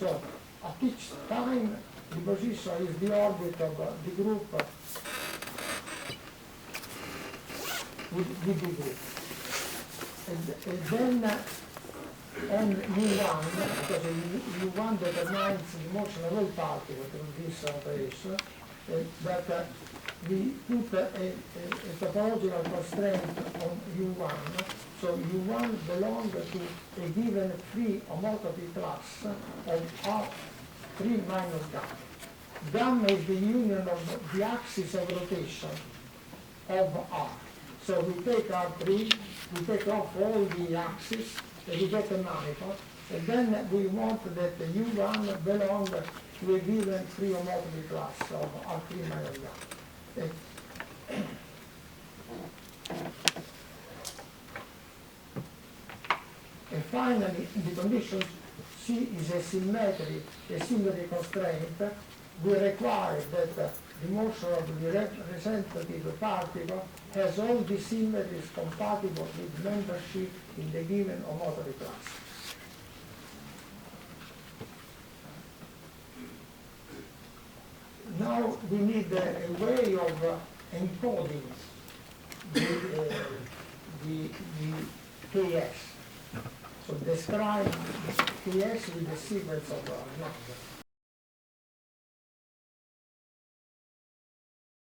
So, at each time, the position is the orbit of the group with the group. And then on U1, because U1 determines the motion of all particles through this operation, that we put a topological constraint on U1, so U1 belongs to a given free homotopy class of R3 minus gamma. Gamma is the union of the axis of rotation of R. So we take R3, we take off all the axes, and we get a manifold, and then we want that the U1 belongs to a given free homotopy class of R3 minus gamma. And finally, the condition C is a symmetry constraint. We require that the motion of the representative particle has all the symmetries compatible with membership in the given homotopy class. Now we need a way of encoding the KS. So describe KS with a sequence of numbers.